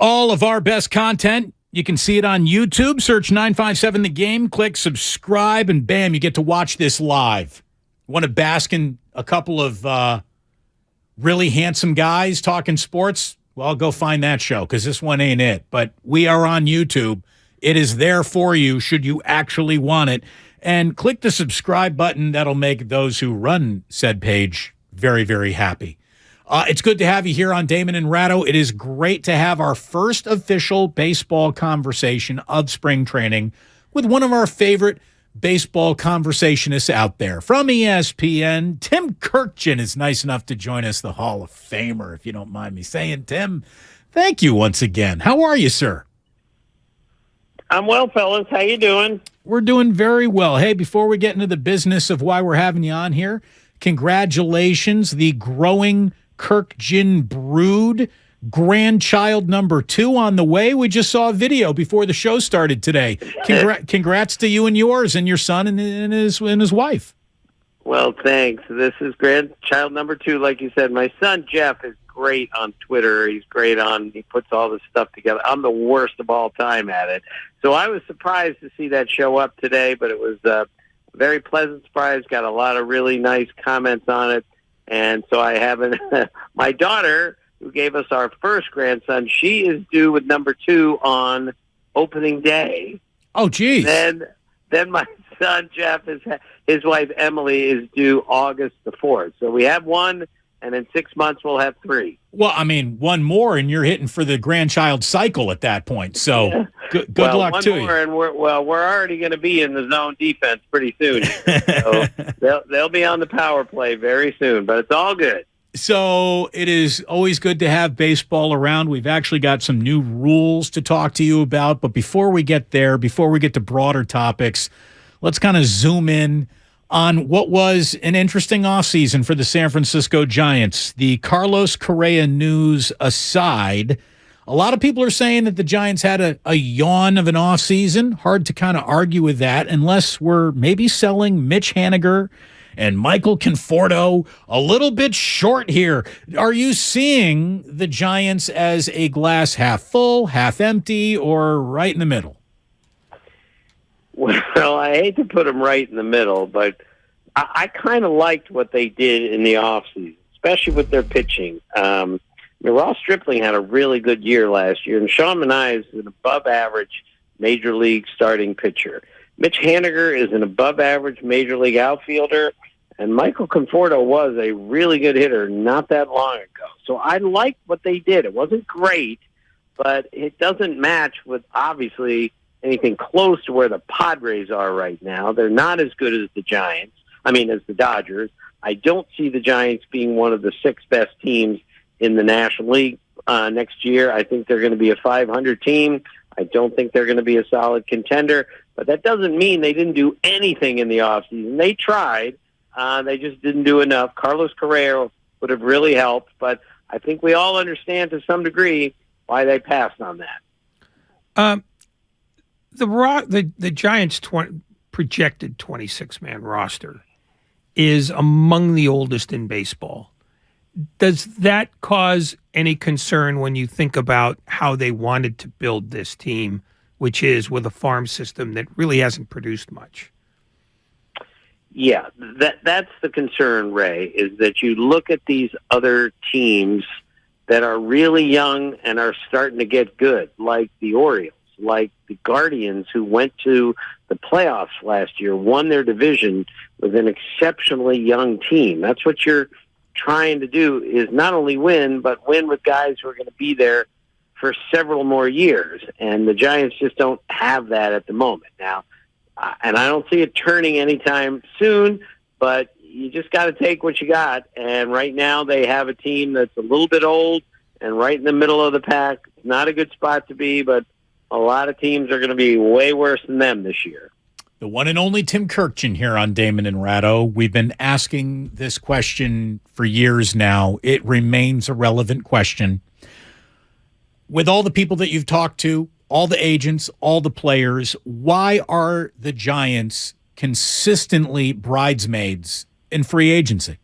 All of our best content, you can see it on YouTube. Search 957 The Game, click subscribe, and bam, you get to watch this live. Want to bask in a couple of really handsome guys talking sports? Well, go find that show because this one ain't it. But we are on YouTube. It is there for you should you actually want it. And click the subscribe button. That'll make those who run said page very, very happy. It's good to have you here on Damon and Ratto. It is great to have our first official baseball conversation of spring training with one of our favorite baseball conversationists out there. From ESPN, Tim Kurkjian is nice enough to join us, the Hall of Famer, if you don't mind me saying. Tim, thank you once again. How are you, sir? I'm well, fellas. How you doing? We're doing very well. Hey, before we get into the business of why we're having you on here, congratulations, the growing Kurkjian brood, grandchild number 2 on the way. We just saw a video before the show started today. Congrats to you and yours and your son and his wife. Well, thanks. This is grandchild number 2. Like you said, my son Jeff is great on Twitter. He puts all this stuff together. I'm the worst of all time at it. So I was surprised to see that show up today, but it was a very pleasant surprise. Got a lot of really nice comments on it. And so I haven't, my daughter, who gave us our first grandson, she is due with number 2 on opening day. Oh, geez. Then my son, Jeff, his wife, Emily, is due August the 4th. So we have 1, and in 6 months we'll have 3. Well, I mean, 1 more, and you're hitting for the grandchild cycle at that point. So yeah. good luck to you. And we're already going to be in the zone defense pretty soon. So they'll be on the power play very soon, but it's all good. So it is always good to have baseball around. We've actually got some new rules to talk to you about. But before we get there, before we get to broader topics, let's kind of zoom in on what was an interesting offseason for the San Francisco Giants. The Carlos Correa news aside, a lot of people are saying that the Giants had a yawn of an offseason. Hard to kind of argue with that unless we're maybe selling Mitch Haniger and Michael Conforto a little bit short here. Are you seeing the Giants as a glass half full, half empty, or right in the middle? Well, I hate to put them right in the middle, but I kind of liked what they did in the offseason, especially with their pitching. Ross Stripling had a really good year last year, and Sean Manaea is an above-average Major League starting pitcher. Mitch Haniger is an above-average Major League outfielder, and Michael Conforto was a really good hitter not that long ago. So I liked what they did. It wasn't great, but it doesn't match with, obviously, anything close to where the Padres are right now. They're not as good as the as the Dodgers. I don't see the Giants being one of the 6 best teams in the National League next year. I think they're going to be a 500 team. I don't think they're going to be a solid contender, but that doesn't mean they didn't do anything in the offseason. They tried. They just didn't do enough. Carlos Correa would have really helped, but I think we all understand to some degree why they passed on that. The Giants' projected 26-man roster is among the oldest in baseball. Does that cause any concern when you think about how they wanted to build this team, which is with a farm system that really hasn't produced much? Yeah, that's the concern, Ray, is that you look at these other teams that are really young and are starting to get good, like the Orioles, like the Guardians, who went to the playoffs last year, won their division with an exceptionally young team. That's what you're trying to do, is not only win, but win with guys who are going to be there for several more years. And the Giants just don't have that at the moment now. And I don't see it turning anytime soon, but you just got to take what you got. And right now they have a team that's a little bit old and right in the middle of the pack. It's not a good spot to be, but a lot of teams are going to be way worse than them this year. The one and only Tim Kurkjian here on Damon and Ratto. We've been asking this question for years now. It remains a relevant question. With all the people that you've talked to, all the agents, all the players, why are the Giants consistently bridesmaids in free agency?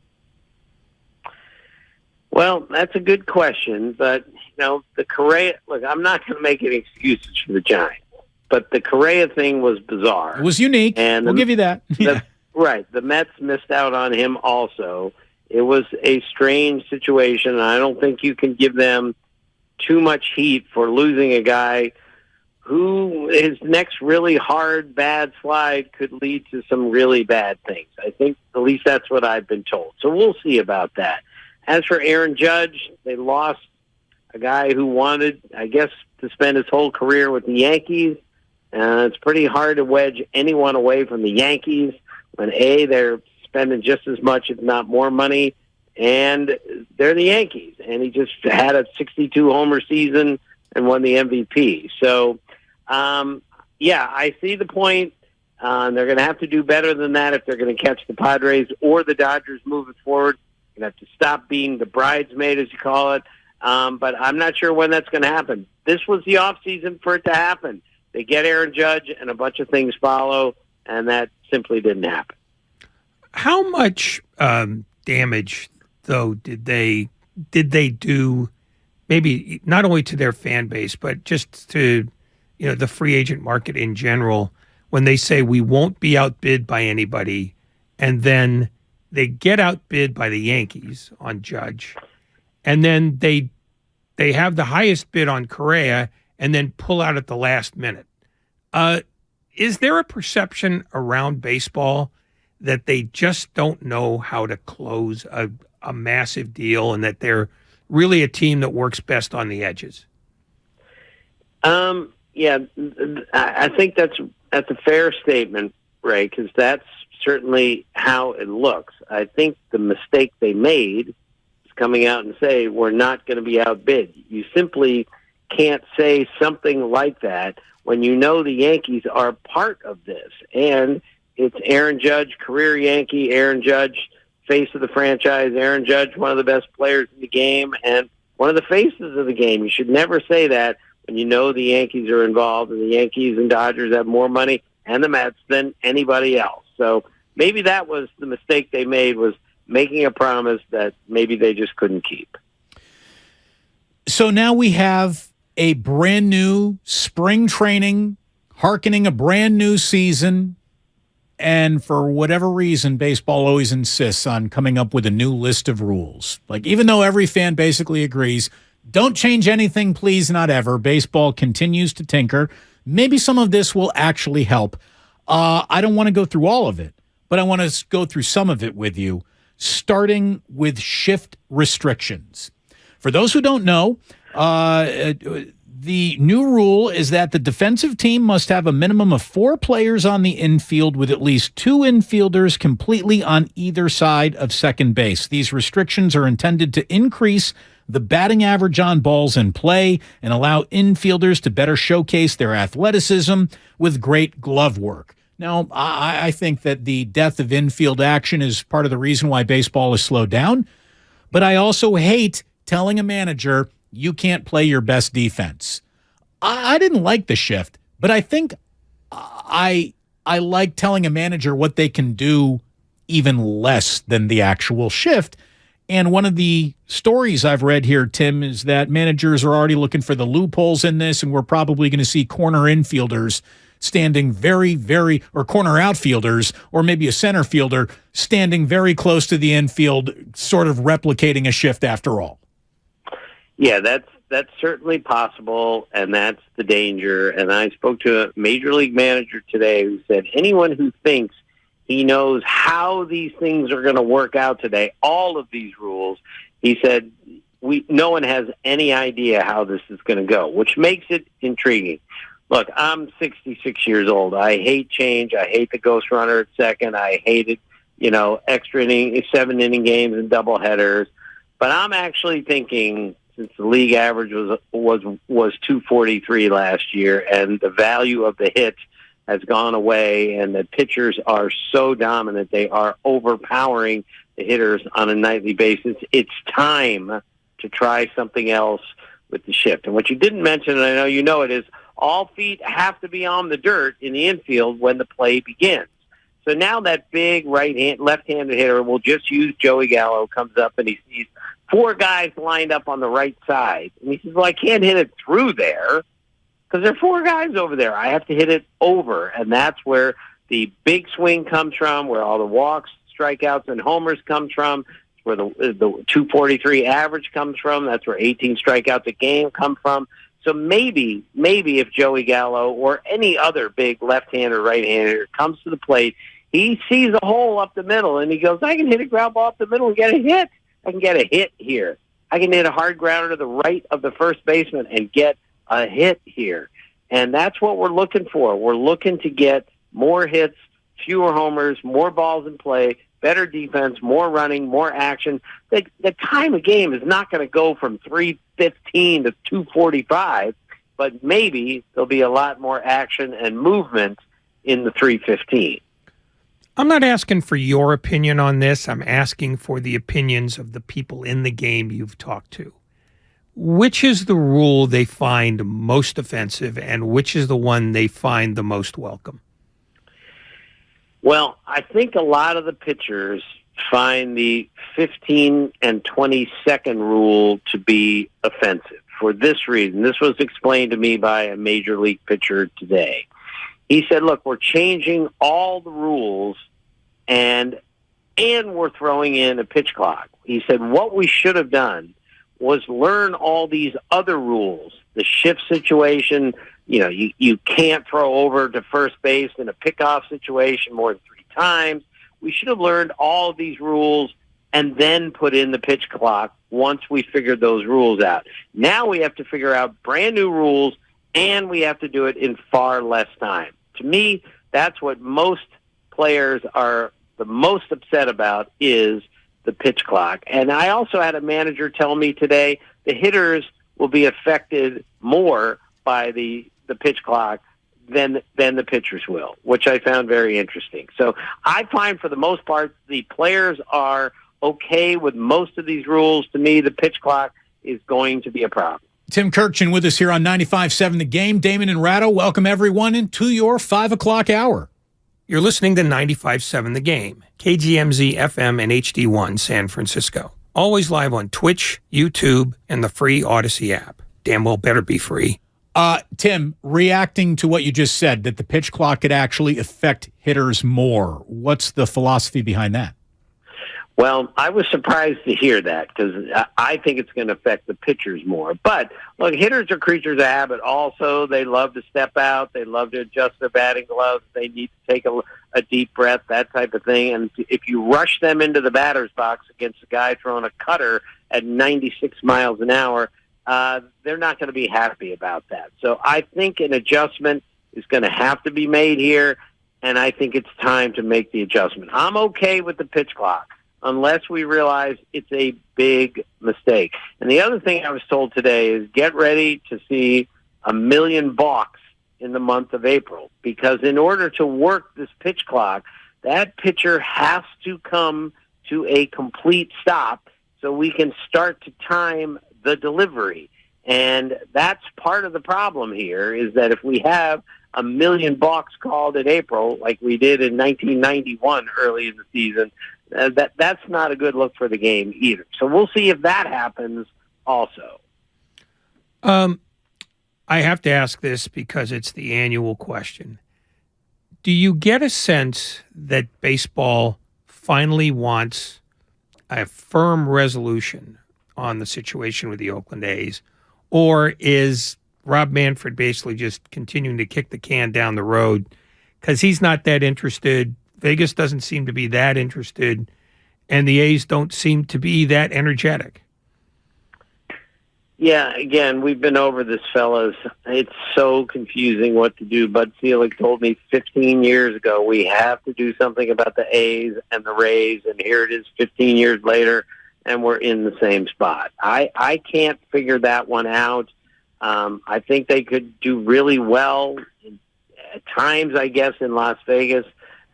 Well, that's a good question, but the Correa, look, I'm not going to make any excuses for the Giants, but the Correa thing was bizarre. It was unique, and we'll give you that. Right. The Mets missed out on him also. It was a strange situation, and I don't think you can give them too much heat for losing a guy who his next really hard, bad slide could lead to some really bad things. I think at least that's what I've been told. So we'll see about that. As for Aaron Judge, they lost a guy who wanted, I guess, to spend his whole career with the Yankees. It's pretty hard to wedge anyone away from the Yankees when, A, they're spending just as much, if not more money, and they're the Yankees. And he just had a 62-homer season and won the MVP. So, I see the point. They're going to have to do better than that if they're going to catch the Padres or the Dodgers moving forward. You're going to have to stop being the bridesmaid, as you call it. But I'm not sure when that's going to happen. This was the offseason for it to happen. They get Aaron Judge, and a bunch of things follow, and that simply didn't happen. How much damage, though, did they do? Maybe not only to their fan base, but just to the free agent market in general, when they say we won't be outbid by anybody, and then they get outbid by the Yankees on Judge, and then they have the highest bid on Correa, and then pull out at the last minute. Is there a perception around baseball that they just don't know how to close a massive deal, and that they're really a team that works best on the edges? I think that's a fair statement, Ray, because that's certainly how it looks. I think the mistake they made is coming out and say we're not going to be outbid. You simply can't say something like that when you know the Yankees are part of this. And it's Aaron Judge, career Yankee, Aaron Judge, face of the franchise, Aaron Judge, one of the best players in the game, and one of the faces of the game. You should never say that when you know the Yankees are involved, and the Yankees and Dodgers have more money, and the Mets, than anybody else. So maybe that was the mistake they made, was making a promise that maybe they just couldn't keep. So now we have a brand new spring training, hearkening a brand new season, and for whatever reason, baseball always insists on coming up with a new list of rules. Like, even though every fan basically agrees, don't change anything, please, not ever. Baseball continues to tinker. Maybe some of this will actually help. I don't want to go through all of it, but I want to go through some of it with you, starting with shift restrictions. For those who don't know, the new rule is that the defensive team must have a minimum of 4 players on the infield, with at least 2 infielders completely on either side of second base. These restrictions are intended to increase the batting average on balls in play and allow infielders to better showcase their athleticism with great glove work. Now, I think that the death of infield action is part of the reason why baseball is slowed down, but I also hate telling a manager you can't play your best defense. I didn't like the shift, but I think I like telling a manager what they can do even less than the actual shift. And one of the stories I've read here, Tim, is that managers are already looking for the loopholes in this, and we're probably going to see corner infielders standing or corner outfielders, or maybe a center fielder standing very close to the infield, sort of replicating a shift after all. Yeah, that's certainly possible, and that's the danger. And I spoke to a major league manager today who said anyone who thinks he knows how these things are going to work out today, all of these rules, he said, no one has any idea how this is going to go, which makes it intriguing. Look, I'm 66 years old. I hate change. I hate the ghost runner at second. I hated, extra inning, 7-inning games and doubleheaders. But I'm actually thinking, since the league average was 243 last year, and the value of the hit has gone away, and the pitchers are so dominant, they are overpowering the hitters on a nightly basis. It's time to try something else with the shift. And what you didn't mention, and I know you know it, is all feet have to be on the dirt in the infield when the play begins. So now that big left-handed hitter will just use Joey Gallo, comes up and he sees 4 guys lined up on the right side. And he says, well, I can't hit it through there because there are 4 guys over there. I have to hit it over. And that's where the big swing comes from, where all the walks, strikeouts, and homers comes from, where the 243 average comes from. That's where 18 strikeouts a game come from. So maybe if Joey Gallo or any other big left-hander, right-hander comes to the plate, he sees a hole up the middle, and he goes, I can hit a ground ball up the middle and get a hit. I can get a hit here. I can hit a hard grounder to the right of the first baseman and get a hit here. And that's what we're looking for. We're looking to get more hits, fewer homers, more balls in play, better defense, more running, more action. The time of game is not going to go from 3:15 to 2:45, but maybe there'll be a lot more action and movement in the 3:15. I'm not asking for your opinion on this. I'm asking for the opinions of the people in the game you've talked to. Which is the rule they find most offensive, and which is the one they find the most welcome? Well, I think a lot of the pitchers find the 15 and 20-second rule to be offensive for this reason. This was explained to me by a major league pitcher today. He said, look, we're changing all the rules and we're throwing in a pitch clock. He said, what we should have done was learn all these other rules, the shift situation. You know, you can't throw over to first base in a pickoff situation more than 3 times. We should have learned all of these rules and then put in the pitch clock once we figured those rules out. Now we have to figure out brand new rules, and we have to do it in far less time. To me, that's what most players are the most upset about, is the pitch clock. And I also had a manager tell me today the hitters will be affected more by the pitch clock than the pitchers will, which I found very interesting. So I find for the most part the players are okay with most of these rules. To me, the pitch clock is going to be a problem. Tim Kurkjian with us here on 95.7 The Game. Damon and Ratto, welcome everyone into your 5 o'clock hour. You're listening to 95.7 The Game, KGMZ FM and HD1 San Francisco. Always live on Twitch, YouTube, and the free Odyssey app. Damn well better be free. Tim, reacting to what you just said, that the pitch clock could actually affect hitters more. What's the philosophy behind that? Well, I was surprised to hear that because I think it's going to affect the pitchers more. But, look, hitters are creatures of habit also. They love to step out. They love to adjust their batting gloves. They need to take a deep breath, that type of thing. And if you rush them into the batter's box against a guy throwing a cutter at 96 miles an hour, they're not going to be happy about that. So I think an adjustment is going to have to be made here, and I think it's time to make the adjustment. I'm okay with the pitch clock unless we realize it's a big mistake. And the other thing I was told today is get ready to see 1 million balks in the month of April, because in order to work this pitch clock, that pitcher has to come to a complete stop so we can start to time the delivery. And that's part of the problem here, is that if we have 1 million balks called in April, like we did in 1991 early in the season, that's not a good look for the game either. So we'll see if that happens also. I have to ask this because it's the annual question. Do you get a sense that baseball finally wants a firm resolution on the situation with the Oakland A's, or is Rob Manfred basically just continuing to kick the can down the road because he's not that interested? Vegas doesn't seem to be that interested, and the A's don't seem to be that energetic. Yeah, again, we've been over this, fellas. It's so confusing what to do. Bud Selig told me 15 years ago, we have to do something about the A's and the Rays, and here it is 15 years later, and we're in the same spot. I can't figure that one out. I think they could do really well at times, I guess, in Las Vegas.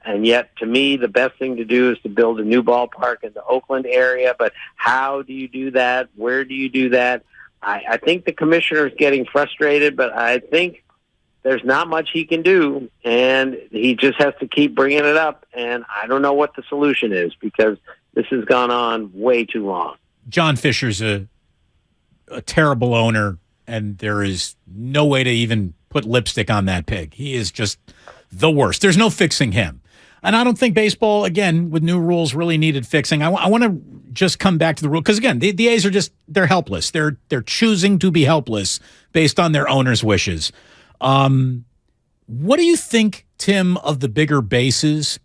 And yet, to me, the best thing to do is to build a new ballpark in the Oakland area. But how do you do that? Where do you do that? I think the commissioner is getting frustrated, but I think there's not much he can do, and he just has to keep bringing it up. And I don't know what the solution is, because this has gone on way too long. John Fisher's a terrible owner, and there is no way to even put lipstick on that pig. He is just the worst. There's no fixing him. And I don't think baseball, again, with new rules, really needed fixing. I want to just come back to the rule. Because, again, the A's are just, they're helpless. They're choosing to be helpless based on their owner's wishes. What do you think, Tim, of the bigger bases?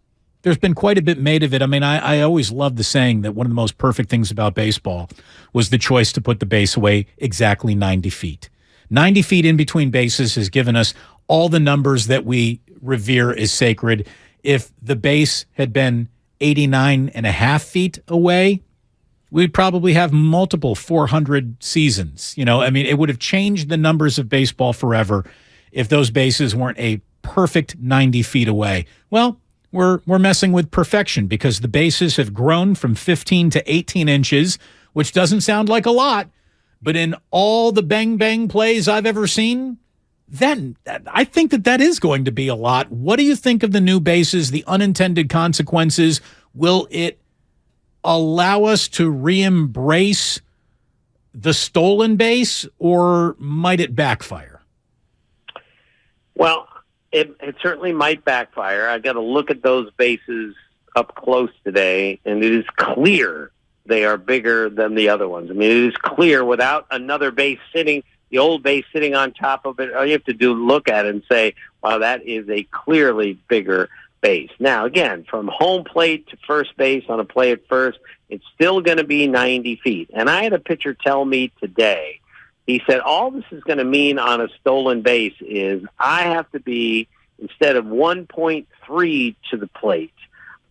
There's been quite a bit made of it. I mean, I always loved the saying that one of the most perfect things about baseball was the choice to put the base away exactly 90 feet. 90 feet in between bases has given us all the numbers that we revere as sacred. If the base had been 89 and a half feet away, we'd probably have multiple 400 seasons. You know, I mean, it would have changed the numbers of baseball forever if those bases weren't a perfect 90 feet away. Well, we're messing with perfection because the bases have grown from 15 to 18 inches, which doesn't sound like a lot, but in all the bang-bang plays I've ever seen, then I think that is going to be a lot. What do you think of the new bases, the unintended consequences? Will it allow us to re-embrace the stolen base, or might it backfire? Well, it certainly might backfire. I got to look at those bases up close today, and it is clear they are bigger than the other ones. I mean, it is clear without another base sitting, the old base sitting on top of it. All you have to do is look at it and say, wow, that is a clearly bigger base. Now, again, from home plate to first base on a play at first, it's still going to be 90 feet. And I had a pitcher tell me today, he said, all this is going to mean on a stolen base is I have to be, instead of 1.3 to the plate,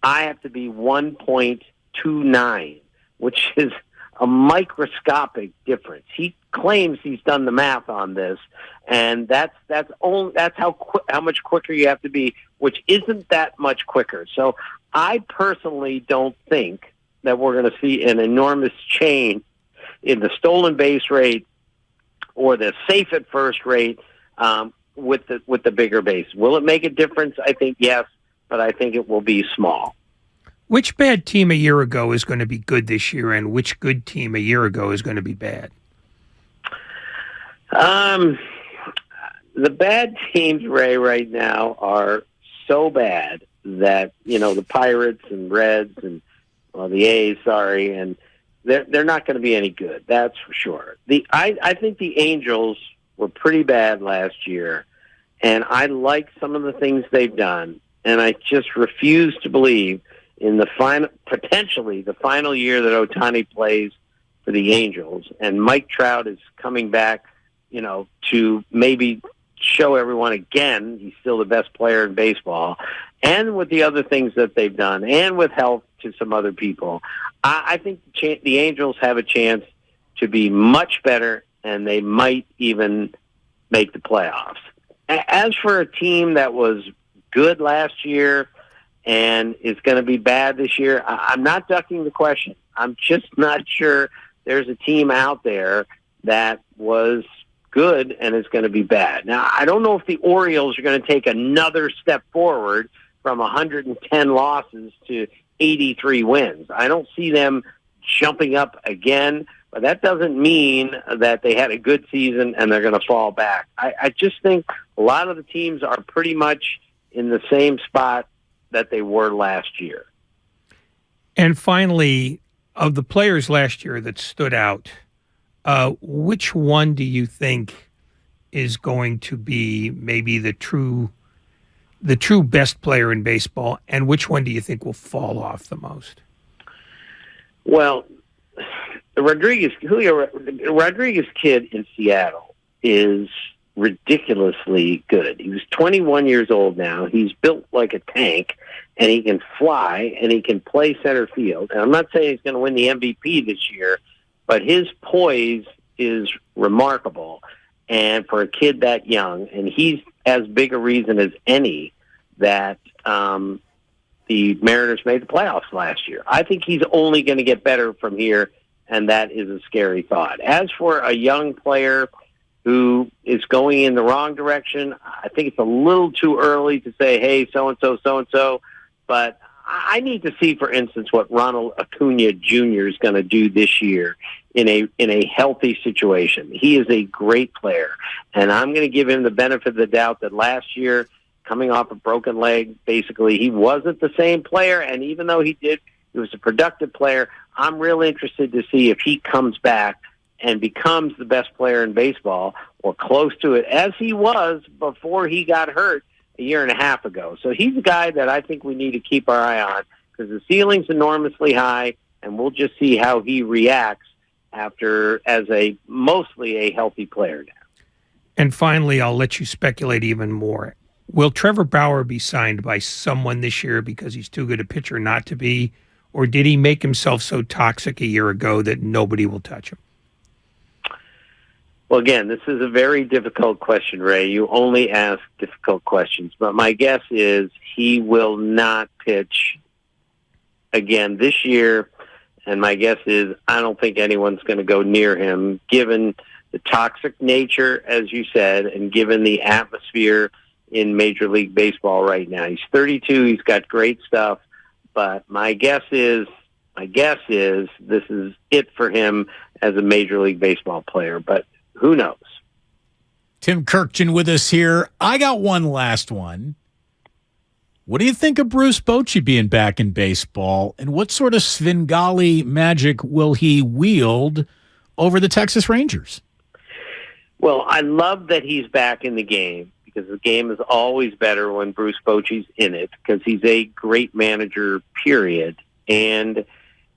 I have to be 1.29, which is a microscopic difference. He claims he's done the math on this, and that's how much quicker you have to be, which isn't that much quicker. So I personally don't think that we're going to see an enormous change in the stolen base rate or the safe at first rate with the bigger base. Will it make a difference? I think yes, but I think it will be small. Which bad team a year ago is going to be good this year, and which good team a year ago is going to be bad? The bad teams, Ray, right now are so bad that, you know, the Pirates and Reds and the A's, and they're not going to be any good. That's for sure. I think the Angels were pretty bad last year, and I like some of the things they've done, and I just refuse to believe in potentially the final year that Ohtani plays for the Angels, and Mike Trout is coming back, you know, to maybe show everyone again he's still the best player in baseball, and with the other things that they've done, and with help to some other people, I think the Angels have a chance to be much better, and they might even make the playoffs. As for a team that was good last year and is going to be bad this year, I'm not ducking the question. I'm just not sure there's a team out there that was good and is going to be bad. Now, I don't know if the Orioles are going to take another step forward from 110 losses to 83 wins. I don't see them jumping up again, but that doesn't mean that they had a good season and they're going to fall back. I just think a lot of the teams are pretty much in the same spot that they were last year. And finally, of the players last year that stood out, which one do you think is going to be maybe the true best player in baseball, and which one do you think will fall off the most? Well, Julio Rodriguez kid in Seattle is ridiculously good. He was 21 years old now. He's built like a tank, and he can fly, and he can play center field. And I'm not saying he's going to win the MVP this year, but his poise is remarkable. And for a kid that young, and he's as big a reason as any that the Mariners made the playoffs last year. I think he's only going to get better from here, and that is a scary thought. As for a young player who is going in the wrong direction, I think it's a little too early to say, hey, so-and-so, but I need to see, for instance, what Ronald Acuna Jr. is going to do this year in a healthy situation. He is a great player, and I'm going to give him the benefit of the doubt that last year, coming off a broken leg, basically, he wasn't the same player, and even though he was a productive player, I'm really interested to see if he comes back and becomes the best player in baseball or close to it, as he was before he got hurt a year and a half ago. So he's a guy that I think we need to keep our eye on because the ceiling's enormously high, and we'll just see how he reacts as mostly a healthy player now. And finally, I'll let you speculate even more. Will Trevor Bauer be signed by someone this year because he's too good a pitcher not to be, or did he make himself so toxic a year ago that nobody will touch him? Well, again, this is a very difficult question, Ray. You only ask difficult questions. But my guess is he will not pitch again this year. And my guess is I don't think anyone's going to go near him, given the toxic nature, as you said, and given the atmosphere in Major League Baseball right now. He's 32. He's got great stuff. But my guess is this is it for him as a Major League Baseball player. But who knows? Tim Kurkjian with us here. I got one last one. What do you think of Bruce Bochy being back in baseball, and what sort of Svengali magic will he wield over the Texas Rangers? Well, I love that he's back in the game because the game is always better when Bruce Bochy's in it because he's a great manager, period. And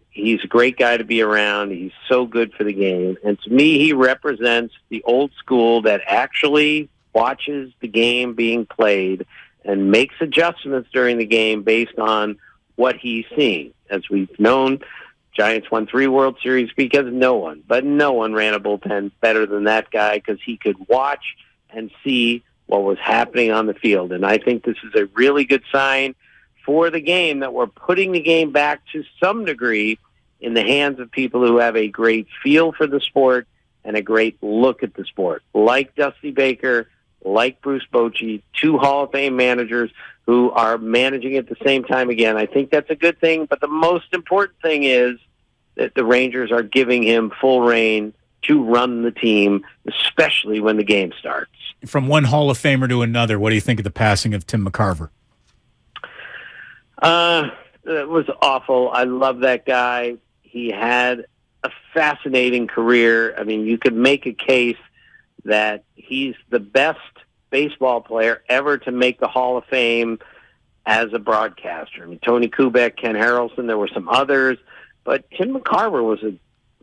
he's a great guy to be around. He's so good for the game. And to me, he represents the old school that actually watches the game being played and makes adjustments during the game based on what he's seeing. As we've known, Giants won 3 World Series because no one ran a bullpen better than that guy because he could watch and see what was happening on the field. And I think this is a really good sign for the game that we're putting the game back to some degree in the hands of people who have a great feel for the sport and a great look at the sport, like Dusty Baker, like Bruce Bochy, 2 Hall of Fame managers who are managing at the same time again. I think that's a good thing, but the most important thing is that the Rangers are giving him full reign to run the team, especially when the game starts. From one Hall of Famer to another, what do you think of the passing of Tim McCarver? It was awful. I love that guy. He had a fascinating career. I mean, you could make a case that he's the best baseball player ever to make the Hall of Fame as a broadcaster. I mean, Tony Kubek, Ken Harrelson, there were some others, but Tim McCarver was a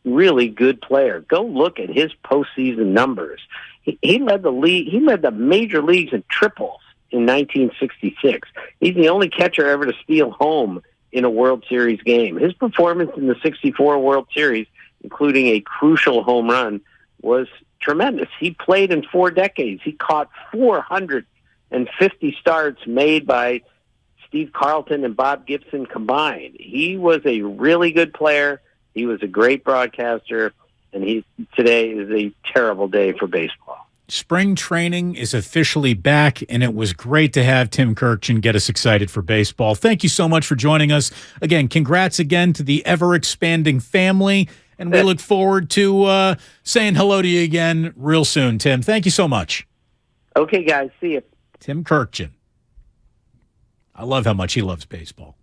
really good player. Go look at his postseason numbers. He led the league. He led the major leagues in triples in 1966. He's the only catcher ever to steal home in a World Series game. His performance in the 64 World Series, including a crucial home run, was tremendous. He played in 4 decades. He caught 450 starts made by Steve Carlton and Bob Gibson combined. He was a really good player. He was a great broadcaster, and today is a terrible day for baseball. Spring training is officially back, and it was great to have Tim Kurkjian get us excited for baseball. Thank you so much for joining us. Again, congrats again to the ever-expanding family, and we look forward to saying hello to you again real soon, Tim. Thank you so much. Okay, guys. See you. Tim Kurkjian. I love how much he loves baseball.